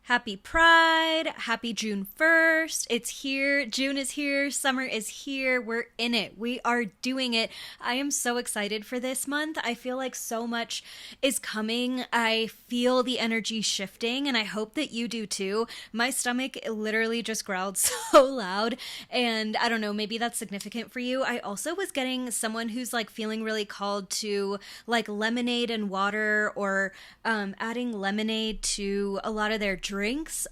Happy Pride. Happy June 1st. It's here. June is here. Summer is here. We're in it. We are doing it. I am so excited for this month. I feel like so much is coming. I feel the energy shifting, and I hope that you do too. My stomach literally just growled so loud, and I don't know, maybe that's significant for you. I also was getting someone who's like feeling really called to like lemonade and water, or adding lemonade to a lot of their drinks,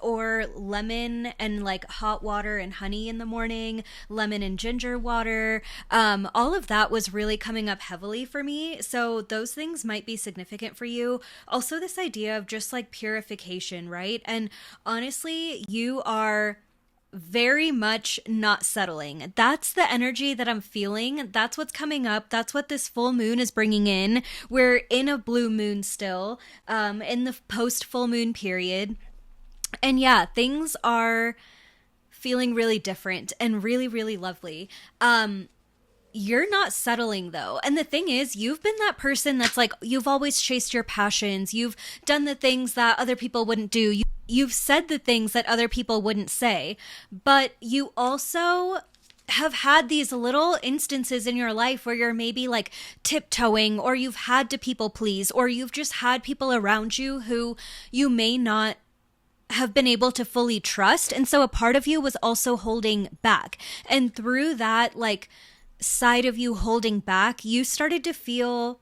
or lemon and like hot water and honey in the morning, lemon and ginger water. All of that was really coming up heavily for me. So those things might be significant for you. Also, this idea of just like purification, right? And honestly, you are very much not settling. That's the energy that I'm feeling. That's what's coming up. That's what this full moon is bringing in. We're in a blue moon still, in the post full moon period. And yeah, things are feeling really different and really, really lovely. You're not settling though. And the thing is, you've been that person that's like, you've always chased your passions. You've done the things that other people wouldn't do. You've said the things that other people wouldn't say. But you also have had these little instances in your life where you're maybe like tiptoeing, or you've had to people please, or you've just had people around you who you may not have been able to fully trust. And so a part of you was also holding back. And through that, like, side of you holding back, you started to feel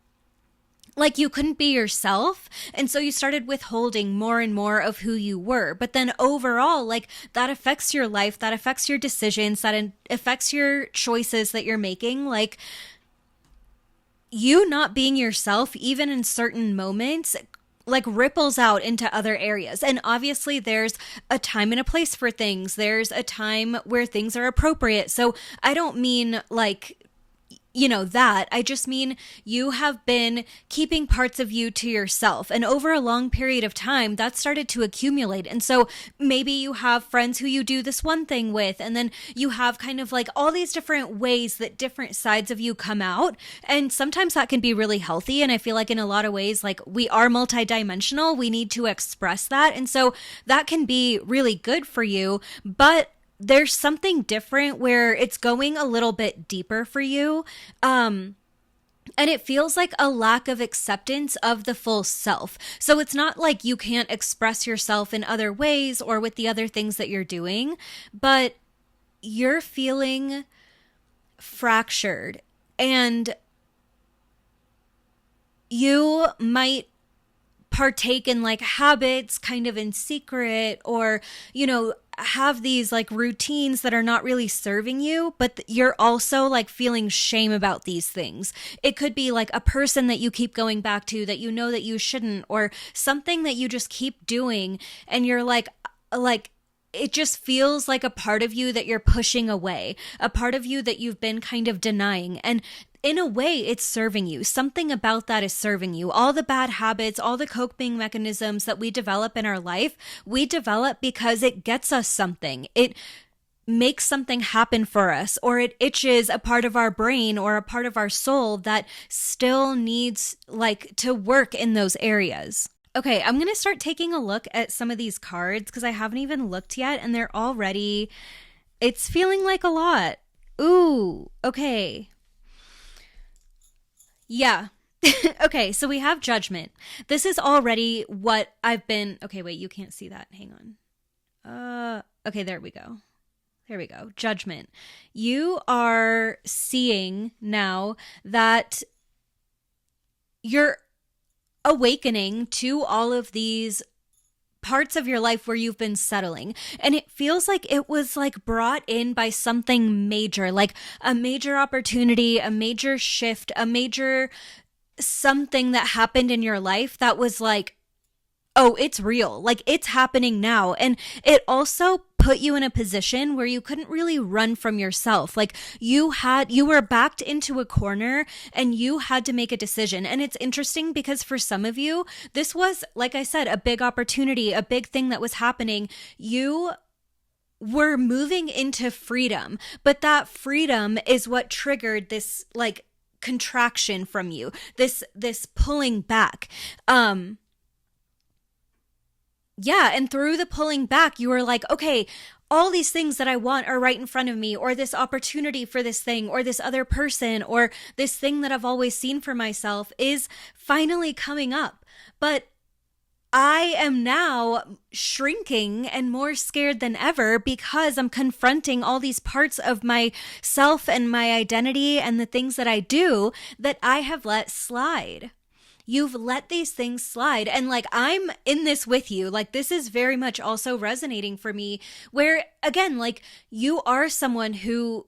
like you couldn't be yourself. And so you started withholding more and more of who you were. But then overall, like, that affects your life, that affects your decisions, that affects your choices that you're making. Like, you not being yourself, even in certain moments, like ripples out into other areas. And obviously there's a time and a place for things. There's a time where things are appropriate. So I don't mean like, you know, that. I just mean you have been keeping parts of you to yourself. And over a long period of time, that started to accumulate. And so maybe you have friends who you do this one thing with, and then you have kind of like all these different ways that different sides of you come out. And sometimes that can be really healthy. And I feel like in a lot of ways, like, we are multidimensional. We need to express that. And so that can be really good for you. But there's something different where it's going a little bit deeper for you. And it feels like a lack of acceptance of the full self. So it's not like you can't express yourself in other ways or with the other things that you're doing, but you're feeling fractured, and you might partake in like habits kind of in secret, or, you know, have these like routines that are not really serving you, but you're also like feeling shame about these things. It could be like a person that you keep going back to that you know that you shouldn't, or something that you just keep doing, and you're like it just feels like a part of you that you're pushing away, a part of you that you've been kind of denying. And in a way, it's serving you. Something about that is serving you. All the bad habits, all the coping mechanisms that we develop in our life, we develop because it gets us something. It makes something happen for us, or it itches a part of our brain or a part of our soul that still needs like to work in those areas. Okay, I'm going to start taking a look at some of these cards because I haven't even looked yet, and they're already, it's feeling like a lot. Ooh, okay. Yeah. Okay, so we have Judgment. This is already what I've been, okay, wait, you can't see that. Hang on. Okay, there we go. There we go. Judgment. You are seeing now that you're awakening to all of these parts of your life where you've been settling. And it feels like it was like brought in by something major, like a major opportunity, a major shift, a major something that happened in your life that was like, oh, it's real. Like, it's happening now. And it also put you in a position where you couldn't really run from yourself. Like, you were backed into a corner and you had to make a decision. And it's interesting because for some of you, this was, like I said, a big opportunity, a big thing that was happening. You were moving into freedom, but that freedom is what triggered this like contraction from you, this pulling back. Yeah, and through the pulling back, you were like, okay, all these things that I want are right in front of me, or this opportunity for this thing, or this other person, or this thing that I've always seen for myself is finally coming up. But I am now shrinking and more scared than ever because I'm confronting all these parts of myself and my identity and the things that I do that I have let slide. You've let these things slide. And like, I'm in this with you. Like, this is very much also resonating for me, where again, like, you are someone who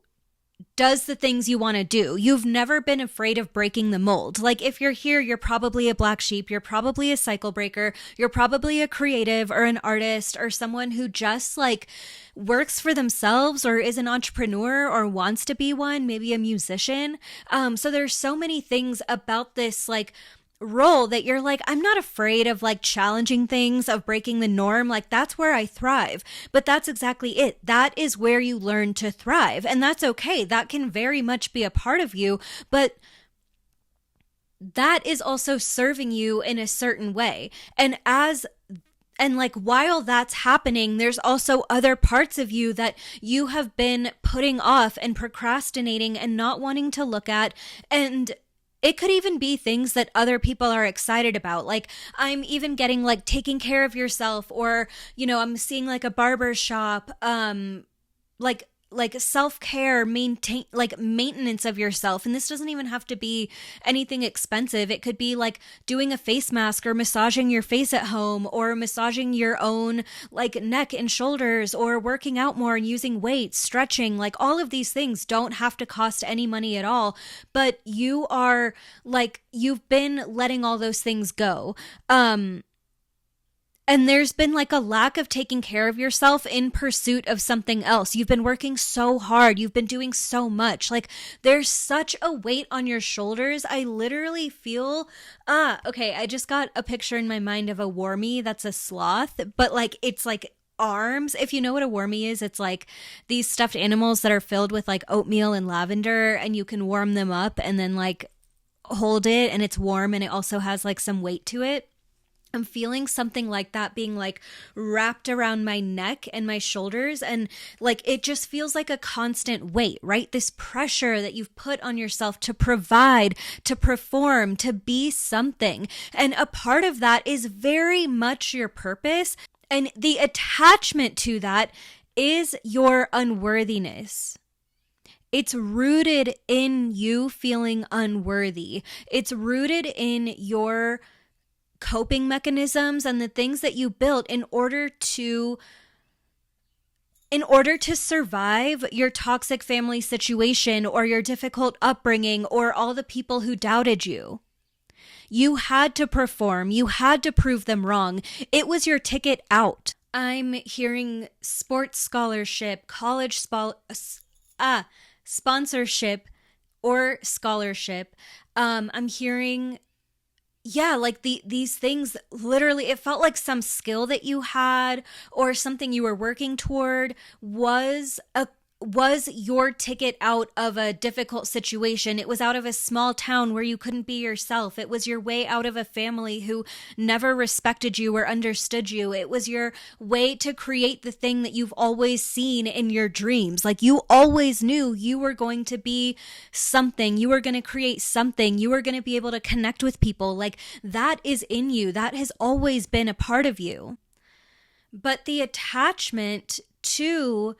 does the things you want to do. You've never been afraid of breaking the mold. Like, if you're here, you're probably a black sheep, you're probably a cycle breaker, you're probably a creative or an artist or someone who just like works for themselves or is an entrepreneur or wants to be one, maybe a musician. So there's so many things about this like role that you're like, I'm not afraid of like challenging things, of breaking the norm. Like, that's where I thrive. But that's exactly it. That is where you learn to thrive. And that's okay. That can very much be a part of you, but that is also serving you in a certain way. And like, while that's happening, there's also other parts of you that you have been putting off and procrastinating and not wanting to look at. And it could even be things that other people are excited about. Like, I'm even getting like taking care of yourself, or, you know, I'm seeing like a barber shop, like self-care, maintenance of yourself. And this doesn't even have to be anything expensive. It could be like doing a face mask or massaging your face at home, or massaging your own like neck and shoulders, or working out more and using weights, stretching. Like, all of these things don't have to cost any money at all, but you are like, you've been letting all those things go. And there's been like a lack of taking care of yourself in pursuit of something else. You've been working so hard. You've been doing so much. Like, there's such a weight on your shoulders. I literally feel, okay, I just got a picture in my mind of a wormy that's a sloth, but like, it's like arms. If you know what a wormy is, it's like these stuffed animals that are filled with like oatmeal and lavender, and you can warm them up and then like hold it, and it's warm, and it also has like some weight to it. I'm feeling something like that being like wrapped around my neck and my shoulders. And like, it just feels like a constant weight, right? This pressure that you've put on yourself to provide, to perform, to be something. And a part of that is very much your purpose. And the attachment to that is your unworthiness. It's rooted in you feeling unworthy. It's rooted in your coping mechanisms and the things that you built in order to survive your toxic family situation, or your difficult upbringing, or all the people who doubted you. You had to perform. You had to prove them wrong. It was your ticket out. I'm hearing sports scholarship, college sponsorship or scholarship. I'm hearing, yeah, like these things, literally, it felt like some skill that you had or something you were working toward was your ticket out of a difficult situation. It was out of a small town where you couldn't be yourself. It was your way out of a family who never respected you or understood you. It was your way to create the thing that you've always seen in your dreams. Like, you always knew you were going to be something. You were going to create something. You were going to be able to connect with people. Like, that is in you. That has always been a part of you. But the attachment to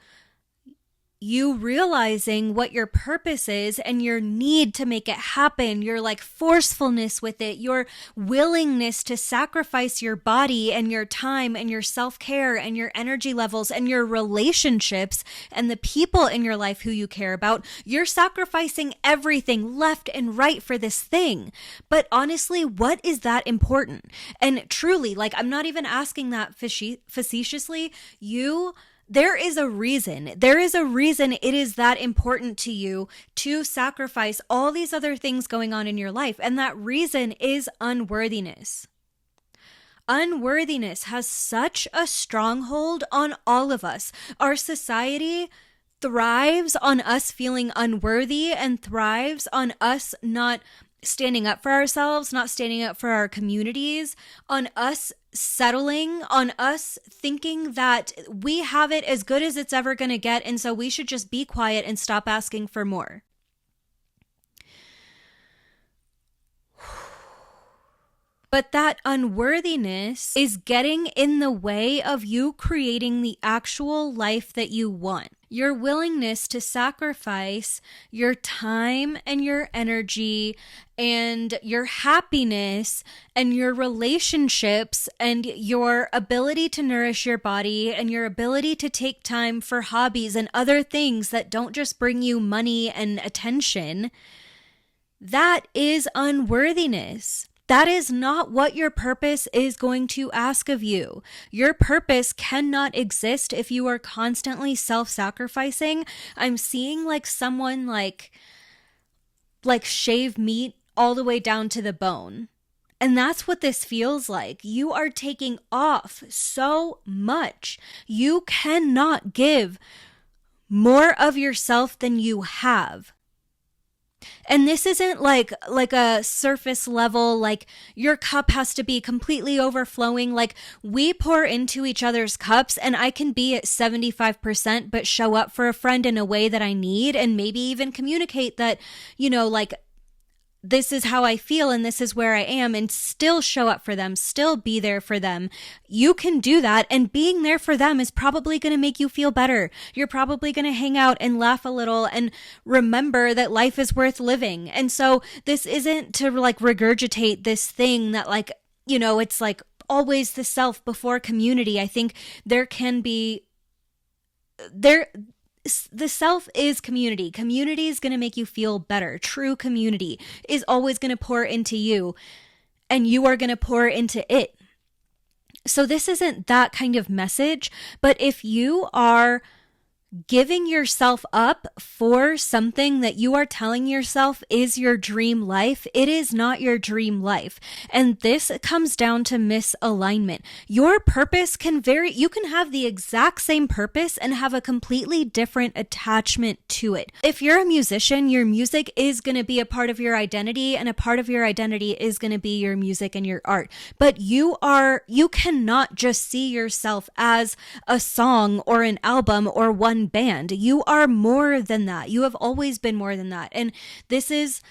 you realizing what your purpose is and your need to make it happen, your like forcefulness with it, your willingness to sacrifice your body and your time and your self-care and your energy levels and your relationships and the people in your life who you care about. You're sacrificing everything left and right for this thing. But honestly, what is that important? And truly, like, I'm not even asking that facetiously. There is a reason. There is a reason it is that important to you to sacrifice all these other things going on in your life. And that reason is unworthiness. Unworthiness has such a stronghold on all of us. Our society thrives on us feeling unworthy and thrives on us not standing up for ourselves, not standing up for our communities, on us settling, on us thinking that we have it as good as it's ever going to get, and so we should just be quiet and stop asking for more. But that unworthiness is getting in the way of you creating the actual life that you want. Your willingness to sacrifice your time and your energy and your happiness and your relationships and your ability to nourish your body and your ability to take time for hobbies and other things that don't just bring you money and attention, that is unworthiness. That is not what your purpose is going to ask of you. Your purpose cannot exist if you are constantly self-sacrificing. I'm seeing like someone like shave meat all the way down to the bone. And that's what this feels like. You are taking off so much. You cannot give more of yourself than you have. And this isn't like a surface level, like your cup has to be completely overflowing. Like we pour into each other's cups and I can be at 75%, but show up for a friend in a way that I need, and maybe even communicate that, you know, like this is how I feel and this is where I am, and still show up for them, still be there for them. You can do that, and being there for them is probably going to make you feel better. You're probably going to hang out and laugh a little and remember that life is worth living. And so this isn't to like regurgitate this thing that like, you know, it's like always the self before community. I think there can be the self is community. Community is going to make you feel better. True community is always going to pour into you, and you are going to pour into it. So this isn't that kind of message, but if you are giving yourself up for something that you are telling yourself is your dream life, it is not your dream life. And this comes down to misalignment. Your purpose can vary. You can have the exact same purpose and have a completely different attachment to it. If you're a musician, your music is going to be a part of your identity, and a part of your identity is going to be your music and your art. But you cannot just see yourself as a song or an album or one band. You are more than that. You have always been more than that. And this is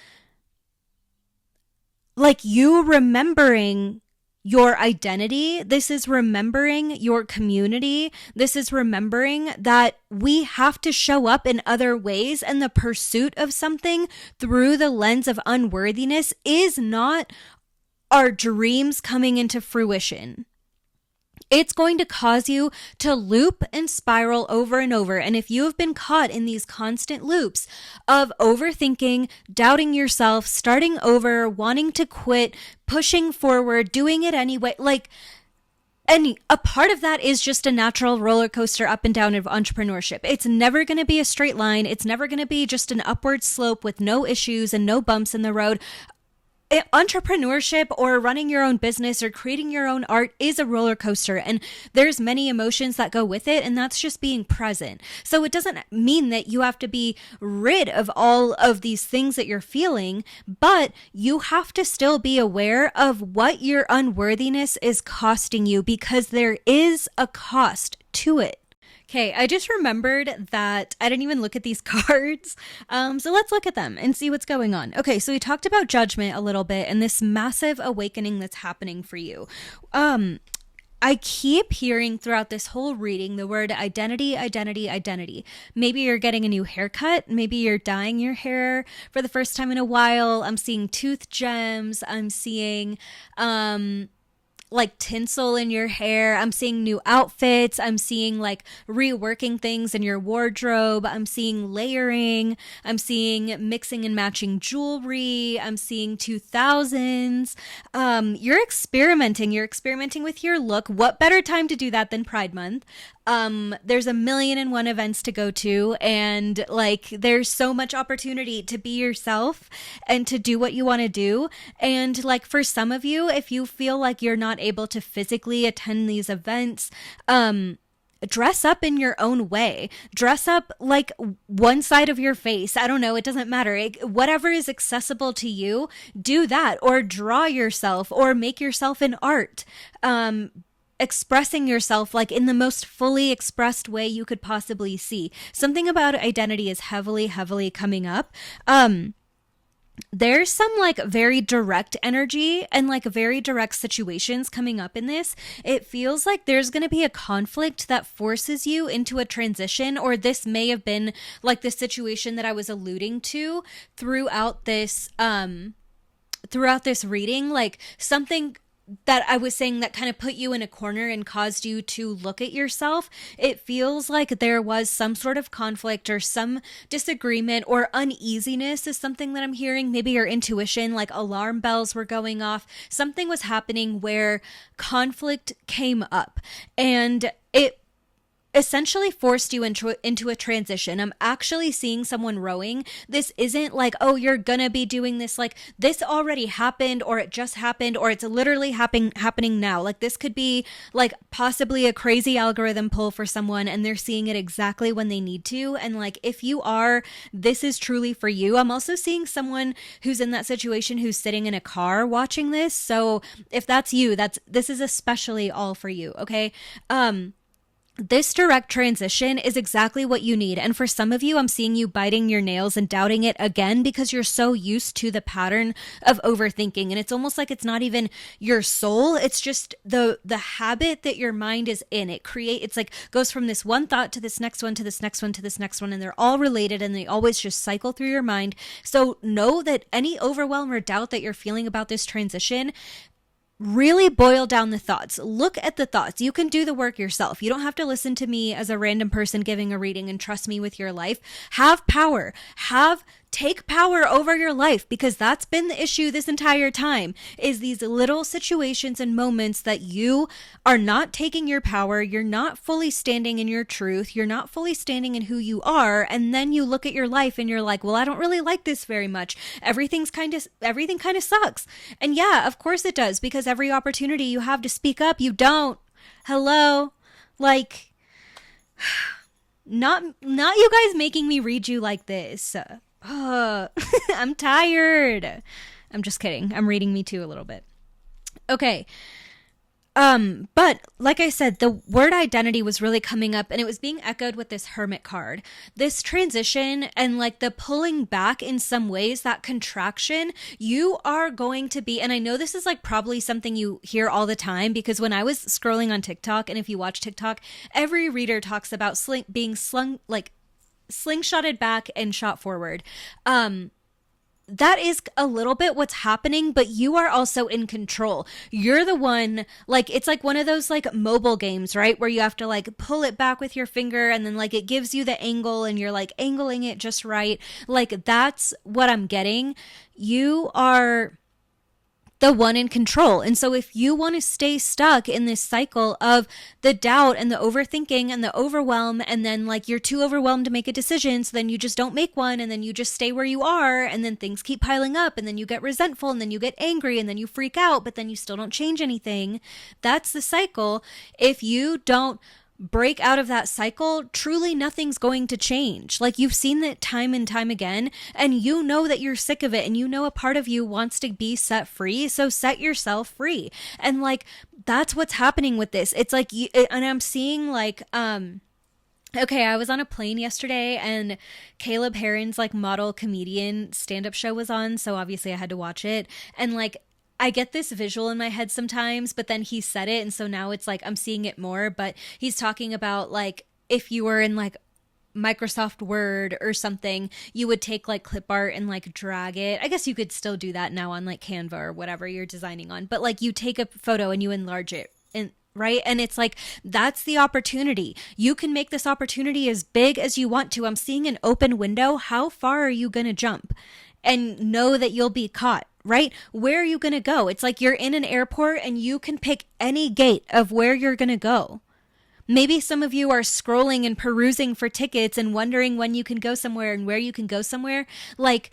like you remembering your identity. This is remembering your community. This is remembering that we have to show up in other ways, and the pursuit of something through the lens of unworthiness is not our dreams coming into fruition. It's going to cause you to loop and spiral over and over. And if you have been caught in these constant loops of overthinking, doubting yourself, starting over, wanting to quit, pushing forward, doing it anyway, and a part of that is just a natural roller coaster up and down of entrepreneurship. It's never going to be a straight line. It's never going to be just an upward slope with no issues and no bumps in the road. Entrepreneurship or running your own business or creating your own art is a roller coaster, and there's many emotions that go with it, and that's just being present. So it doesn't mean that you have to be rid of all of these things that you're feeling, but you have to still be aware of what your unworthiness is costing you, because there is a cost to it. Okay, I just remembered that I didn't even look at these cards. So let's look at them and see what's going on. Okay, so we talked about judgment a little bit and this massive awakening that's happening for you. I keep hearing throughout this whole reading the word identity, identity, identity. Maybe you're getting a new haircut. Maybe you're dyeing your hair for the first time in a while. I'm seeing tooth gems. I'm seeing like tinsel in your hair. I'm seeing new outfits. I'm seeing like reworking things in your wardrobe. I'm seeing layering. I'm seeing mixing and matching jewelry. I'm seeing 2000s. You're experimenting. You're experimenting with your look. What better time to do that than Pride Month? There's 1,000,001 events to go to, and like there's so much opportunity to be yourself and to do what you want to do. And like for some of you, if you feel like you're not able to physically attend these events, dress up in your own way. Dress up like one side of your face. I don't know. It doesn't matter. Whatever is accessible to you, do that. Or draw yourself or make yourself an art. Expressing yourself like in the most fully expressed way you could possibly see. Something about identity is heavily, heavily coming up. There's some like very direct energy and like very direct situations coming up in this. It feels like there's going to be a conflict that forces you into a transition, or this may have been like the situation that I was alluding to throughout this reading, like something that I was saying that kind of put you in a corner and caused you to look at yourself. It feels like there was some sort of conflict or some disagreement or uneasiness is something that I'm hearing. Maybe your intuition, like alarm bells were going off. Something was happening where conflict came up and it essentially forced you into a transition. I'm actually seeing someone rowing. This isn't like, oh, you're gonna be doing this. Like this already happened, or it just happened, or it's literally happening now. Like this could be like possibly a crazy algorithm pull for someone and they're seeing it exactly when they need to. And like, if you are, this is truly for you. I'm also seeing someone who's in that situation who's sitting in a car watching this. So if that's you, this is especially all for you. Okay. This direct transition is exactly what you need. And for some of you, I'm seeing you biting your nails and doubting it again because you're so used to the pattern of overthinking. And it's almost like it's not even your soul. It's just the habit that your mind is in. It's like goes from this one thought to this next one, to this next one, to this next one. And they're all related and they always just cycle through your mind. So know that any overwhelm or doubt that you're feeling about this transition, really boil down the thoughts. Look at the thoughts. You can do the work yourself. You don't have to listen to me as a random person giving a reading and trust me with your life. Have power. Take power over your life, because that's been the issue this entire time, is these little situations and moments that you are not taking your power. You're not fully standing in your truth. You're not fully standing in who you are. And then you look at your life and you're like, well, I don't really like this very much. Everything kind of sucks. And yeah, of course it does, because every opportunity you have to speak up, you don't. Hello? Like, not you guys making me read you like this. I'm tired. I'm just kidding. I'm reading me too a little bit. Okay. But like I said, the word identity was really coming up and it was being echoed with this hermit card. This transition and like the pulling back in some ways, that contraction, you are going to be, and I know this is like probably something you hear all the time, because when I was scrolling on TikTok, and if you watch TikTok, every reader talks about being slingshotted back and shot forward. That is a little bit what's happening, but you are also in control. You're the one, like, it's like one of those like mobile games, right? Where you have to like pull it back with your finger and then like it gives you the angle and you're like angling it just right. Like that's what I'm getting. You are the one in control. And so if you want to stay stuck in this cycle of the doubt and the overthinking and the overwhelm, and then like you're too overwhelmed to make a decision, so then you just don't make one, and then you just stay where you are, and then things keep piling up, and then you get resentful, and then you get angry, and then you freak out, but then you still don't change anything. That's the cycle. If you don't break out of that cycle, truly nothing's going to change. Like, you've seen that time and time again, and you know that you're sick of it, and you know a part of you wants to be set free, so set yourself free. And like, that's what's happening with this. It's like, and I'm seeing like, okay, I was on a plane yesterday and Caleb Heron's like model comedian stand-up show was on, so obviously I had to watch it. And like, I get this visual in my head sometimes, but then he said it, and so now it's like I'm seeing it more. But he's talking about like, if you were in like Microsoft Word or something, you would take like clip art and like drag it. I guess you could still do that now on like Canva or whatever you're designing on, but like you take a photo and you enlarge it, and right? And it's like, that's the opportunity. You can make this opportunity as big as you want to. I'm seeing an open window. How far are you going to jump and know that you'll be caught? Right? Where are you going to go? It's like you're in an airport and you can pick any gate of where you're going to go. Maybe some of you are scrolling and perusing for tickets and wondering when you can go somewhere and where you can go somewhere. Like,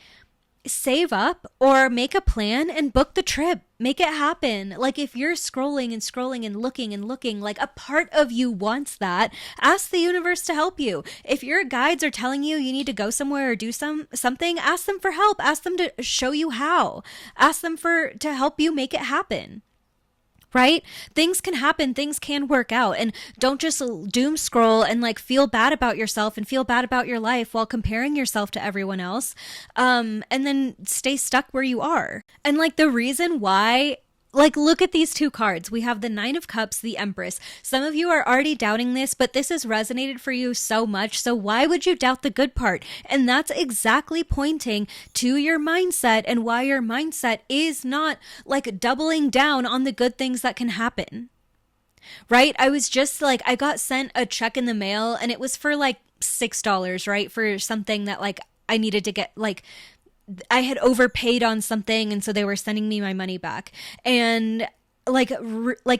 save up or make a plan and book the trip. Make it happen. Like if you're scrolling and scrolling and looking, like a part of you wants that, ask the universe to help you. If your guides are telling you you need to go somewhere or do something, ask them for help. Ask them to show you how. Ask them to help you make it happen. Right? Things can happen, things can work out, and don't just doom scroll and like feel bad about yourself and feel bad about your life while comparing yourself to everyone else, and then stay stuck where you are. And like the reason why, like, look at these two cards. We have the Nine of Cups, the Empress. Some of you are already doubting this, but this has resonated for you so much. So why would you doubt the good part? And that's exactly pointing to your mindset and why your mindset is not like doubling down on the good things that can happen. Right? I was just like, I got sent a check in the mail and it was for like $6, right? For something that like I needed to get, like, I had overpaid on something, and so they were sending me my money back. And like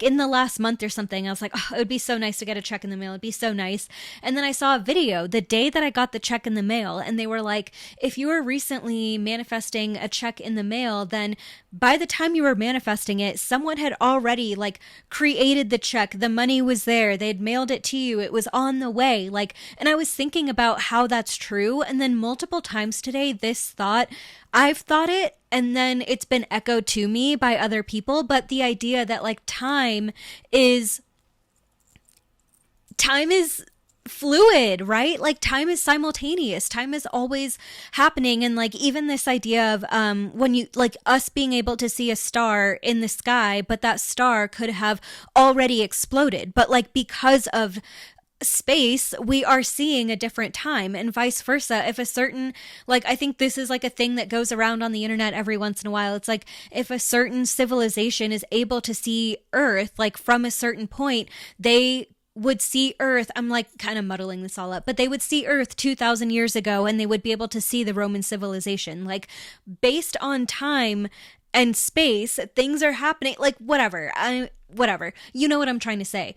in the last month or something, I was like, oh, it would be so nice to get a check in the mail. It'd be so nice. And then I saw a video the day that I got the check in the mail, and they were like, if you were recently manifesting a check in the mail, then by the time you were manifesting it, someone had already like created the check. The money was there. They'd mailed it to you. It was on the way. Like, and I was thinking about how that's true. And then multiple times today, this thought, I've thought it, and then it's been echoed to me by other people. But the idea that like time is fluid, right? Like time is simultaneous. Time is always happening. And like even this idea of when you like us being able to see a star in the sky, but that star could have already exploded. But like because of space, we are seeing a different time, and vice versa. If a certain, like, I think this is like a thing that goes around on the internet every once in a while. It's like if a certain civilization is able to see Earth, like from a certain point, they would see Earth. I'm like kind of muddling this all up, but they would see Earth 2,000 years ago, and they would be able to see the Roman civilization. Like based on time and space, things are happening. Like whatever. You know what I'm trying to say.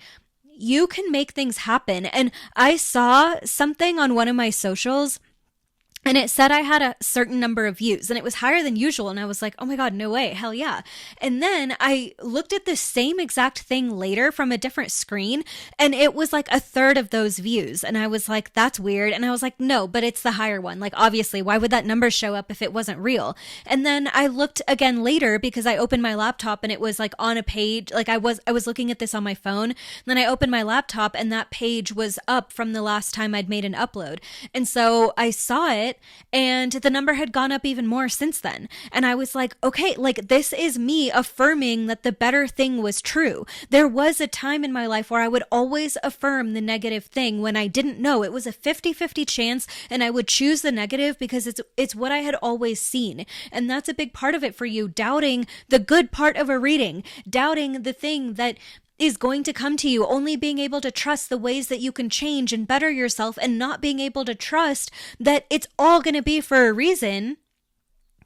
You can make things happen. And I saw something on one of my socials, and it said I had a certain number of views, and it was higher than usual. And I was like, oh my God, no way. Hell yeah. And then I looked at the same exact thing later from a different screen, and it was like a third of those views. And I was like, that's weird. And I was like, no, but it's the higher one. Like, obviously, why would that number show up if it wasn't real? And then I looked again later because I opened my laptop and it was like on a page. Like I was looking at this on my phone. And then I opened my laptop and that page was up from the last time I'd made an upload. And so I saw it, and the number had gone up even more since then. And I was like, okay, like this is me affirming that the better thing was true. There was a time in my life where I would always affirm the negative thing when I didn't know. It was a 50-50 chance, and I would choose the negative because it's what I had always seen. And that's a big part of it for you, doubting the good part of a reading, doubting the thing that is going to come to you, only being able to trust the ways that you can change and better yourself, and not being able to trust that it's all going to be for a reason.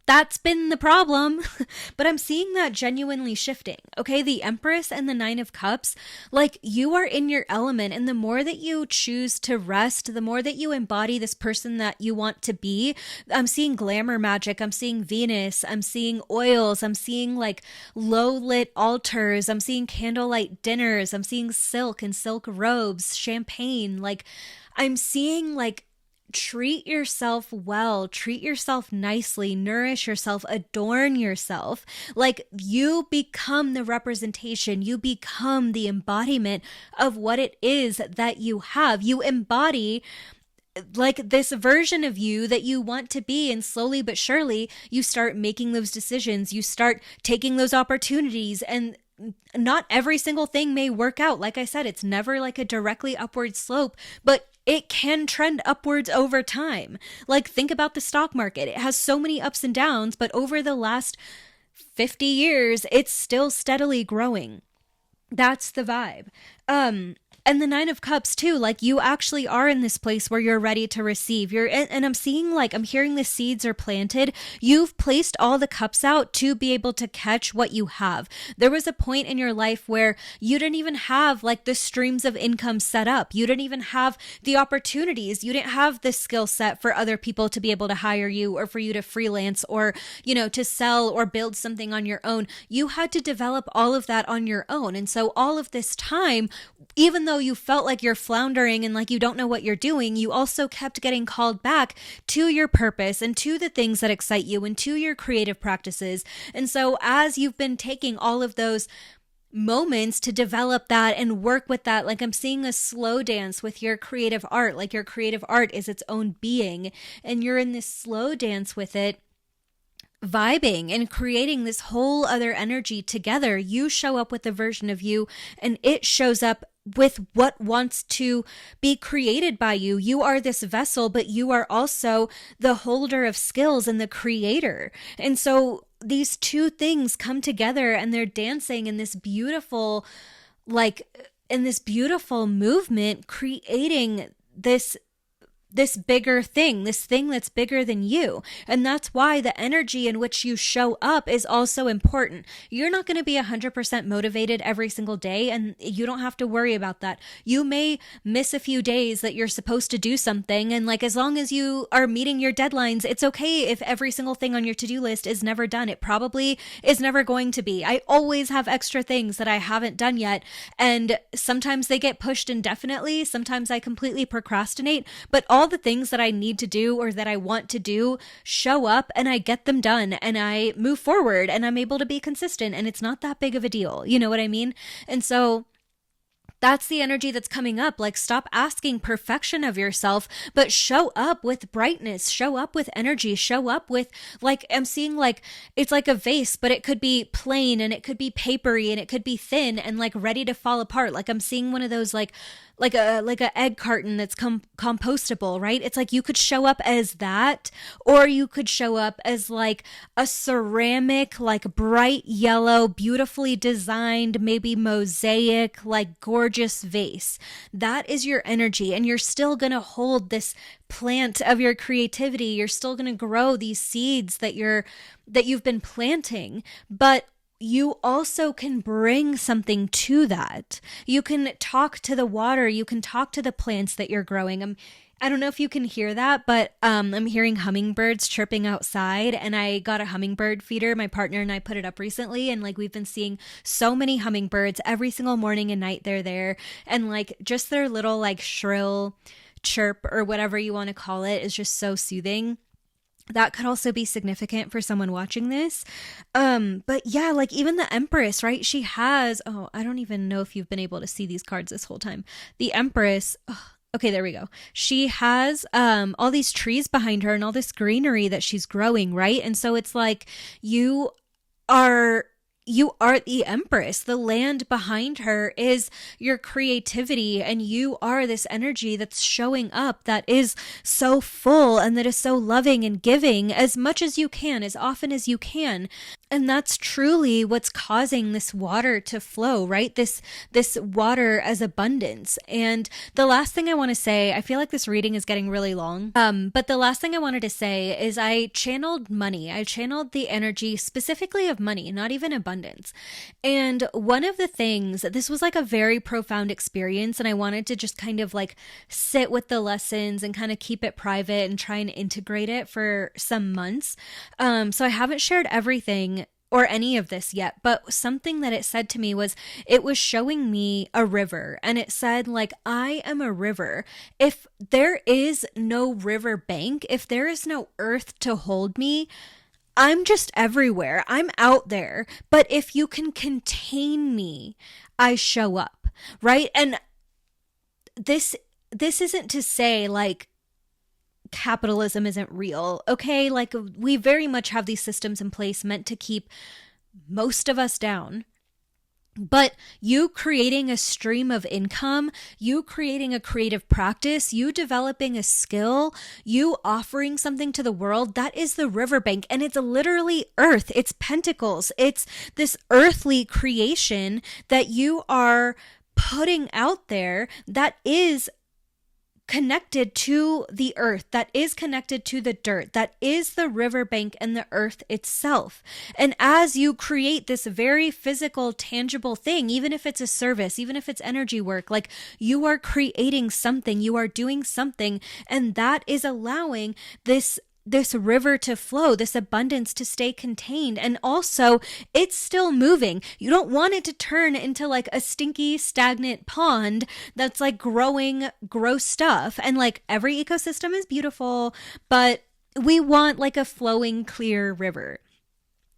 That's been the problem. But I'm seeing that genuinely shifting. Okay, the Empress and the Nine of Cups, like you are in your element, and the more that you choose to rest, the more that you embody this person that you want to be. I'm seeing glamour magic. I'm seeing Venus. I'm seeing oils. I'm seeing like low lit altars. I'm seeing candlelight dinners. I'm seeing silk and silk robes, champagne. Like I'm seeing like treat yourself well, treat yourself nicely, nourish yourself, adorn yourself. Like you become the representation, you become the embodiment of what it is that you have. You embody like this version of you that you want to be, and slowly but surely you start making those decisions, you start taking those opportunities, and not every single thing may work out. Like I said, it's never like a directly upward slope, but it can trend upwards over time. Like think about the stock market. It has so many ups and downs, but over the last 50 years, it's still steadily growing. That's the vibe. And And the Nine of Cups too, like you actually are in this place where you're ready to receive. And I'm seeing, like, I'm hearing the seeds are planted. You've placed all the cups out to be able to catch what you have. There was a point in your life where you didn't even have like the streams of income set up. You didn't even have the opportunities. You didn't have the skill set for other people to be able to hire you, or for you to freelance, or, you know, to sell or build something on your own. You had to develop all of that on your own. And so all of this time, even though you felt like you're floundering and like you don't know what you're doing, you also kept getting called back to your purpose and to the things that excite you and to your creative practices. And so as you've been taking all of those moments to develop that and work with that, like I'm seeing a slow dance with your creative art, like your creative art is its own being, and you're in this slow dance with it, vibing and creating this whole other energy together. You show up with a version of you, and it shows up with what wants to be created by you. You are this vessel, but you are also the holder of skills and the creator. And so these two things come together, and they're dancing in this beautiful, like, in this beautiful movement, creating this bigger thing, this thing that's bigger than you. And that's why the energy in which you show up is also important. You're not going to be 100% motivated every single day, and you don't have to worry about that. You may miss a few days that you're supposed to do something, and like, as long as you are meeting your deadlines, it's okay if every single thing on your to-do list is never done. It probably is never going to be. I always have extra things that I haven't done yet, and sometimes they get pushed indefinitely. Sometimes I completely procrastinate, but all the things that I need to do or that I want to do show up, and I get them done, and I move forward, and I'm able to be consistent, and it's not that big of a deal. You know what I mean? And so that's the energy that's coming up. Like, stop asking perfection of yourself, but show up with brightness, show up with energy, show up with, like, I'm seeing like, it's like a vase, but it could be plain, and it could be papery, and it could be thin and like ready to fall apart. Like, I'm seeing one of those like a egg carton that's compostable, right? It's like you could show up as that, or you could show up as like a ceramic, like bright yellow, beautifully designed, maybe mosaic, like gorgeous vase. That is your energy, and you're still going to hold this plant of your creativity. You're still going to grow these seeds that you've been planting, but you also can bring something to that. You can talk to the water. You can talk to the plants that you're growing. I don't know if you can hear that, but I'm hearing hummingbirds chirping outside, and I got a hummingbird feeder. My partner and I put it up recently, and like, we've been seeing so many hummingbirds every single morning and night. They're there, and like, just their little like shrill chirp, or whatever you want to call it, is just so soothing. That could also be significant for someone watching this. But yeah, like, even the Empress, right? She has, I don't even know if you've been able to see these cards this whole time. The Empress, okay, there we go. She has all these trees behind her and all this greenery that she's growing, right? And so it's like, you are the Empress. The land behind her is your creativity, and you are this energy that's showing up, that is so full, and that is so loving and giving as much as you can, as often as you can. And that's truly what's causing this water to flow, right? This water as abundance. And the last thing I want to say, I feel like this reading is getting really long. But the last thing I wanted to say is I channeled money. I channeled the energy specifically of money, not even abundance. And one of the things, this was like a very profound experience, and I wanted to just kind of like sit with the lessons and kind of keep it private and try and integrate it for some months. So I haven't shared everything or any of this yet, but something that it said to me was, it was showing me a river, and it said, like, I am a river. If there is no river bank, if there is no earth to hold me, I'm just everywhere. I'm out there. But if you can contain me, I show up, right? And this isn't to say like capitalism isn't real, okay? Like, we very much have these systems in place meant to keep most of us down. But you creating a stream of income, you creating a creative practice, you developing a skill, you offering something to the world, that is the riverbank. And it's literally earth. It's pentacles. It's this earthly creation that you are putting out there that is connected to the earth, that is connected to the dirt, that is the riverbank and the earth itself. And as you create this very physical, tangible thing, even if it's a service, even if it's energy work, like you are creating something, you are doing something, and that is allowing this river to flow, this abundance to stay contained. And also, it's still moving. You don't want it to turn into like a stinky, stagnant pond that's like growing gross stuff. And like every ecosystem is beautiful, but we want like a flowing, clear river.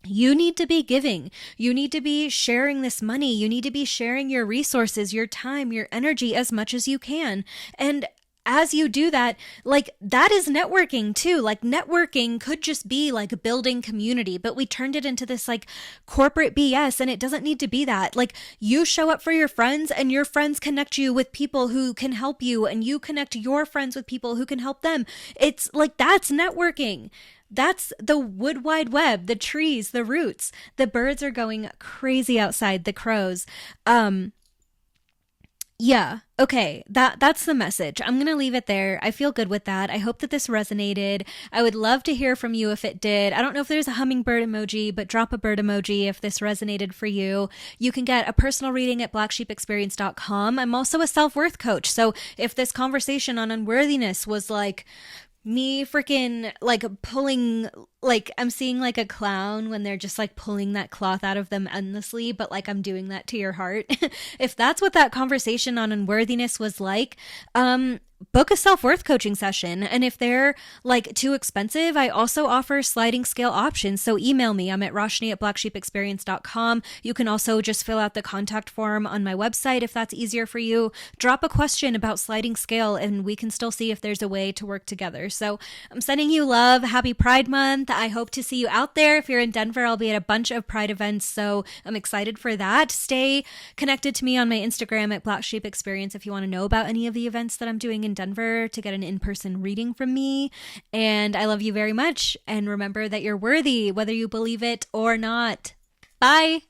You need to be giving. You need to be sharing this money. You need to be sharing your resources, your time, your energy as much as you can. And as you do that, like that is networking too. Like networking could just be like building community, but we turned it into this like corporate BS, and it doesn't need to be that. Like you show up for your friends and your friends connect you with people who can help you, and you connect your friends with people who can help them. It's like that's networking. That's the wood wide web, the trees, the roots. The birds are going crazy outside, the crows. Yeah. Okay. That's the message. I'm going to leave it there. I feel good with that. I hope that this resonated. I would love to hear from you if it did. I don't know if there's a hummingbird emoji, but drop a bird emoji if this resonated for you. You can get a personal reading at blacksheepexperience.com. I'm also a self-worth coach. So if this conversation on unworthiness was like me freaking like pulling, like I'm seeing like a clown when they're just like pulling that cloth out of them endlessly, but like I'm doing that to your heart. If that's what that conversation on unworthiness was like, book a self-worth coaching session. And if they're like too expensive, I also offer sliding scale options. So email me. I'm at roshni@blacksheepexperience.com. You can also just fill out the contact form on my website if that's easier for you. Drop a question about sliding scale and we can still see if there's a way to work together. So I'm sending you love. Happy Pride Month. I hope to see you out there. If you're in Denver, I'll be at a bunch of Pride events, so I'm excited for that. Stay connected to me on my Instagram at Black Sheep Experience if you want to know about any of the events that I'm doing in Denver to get an in-person reading from me. And I love you very much. And remember that you're worthy, whether you believe it or not. Bye.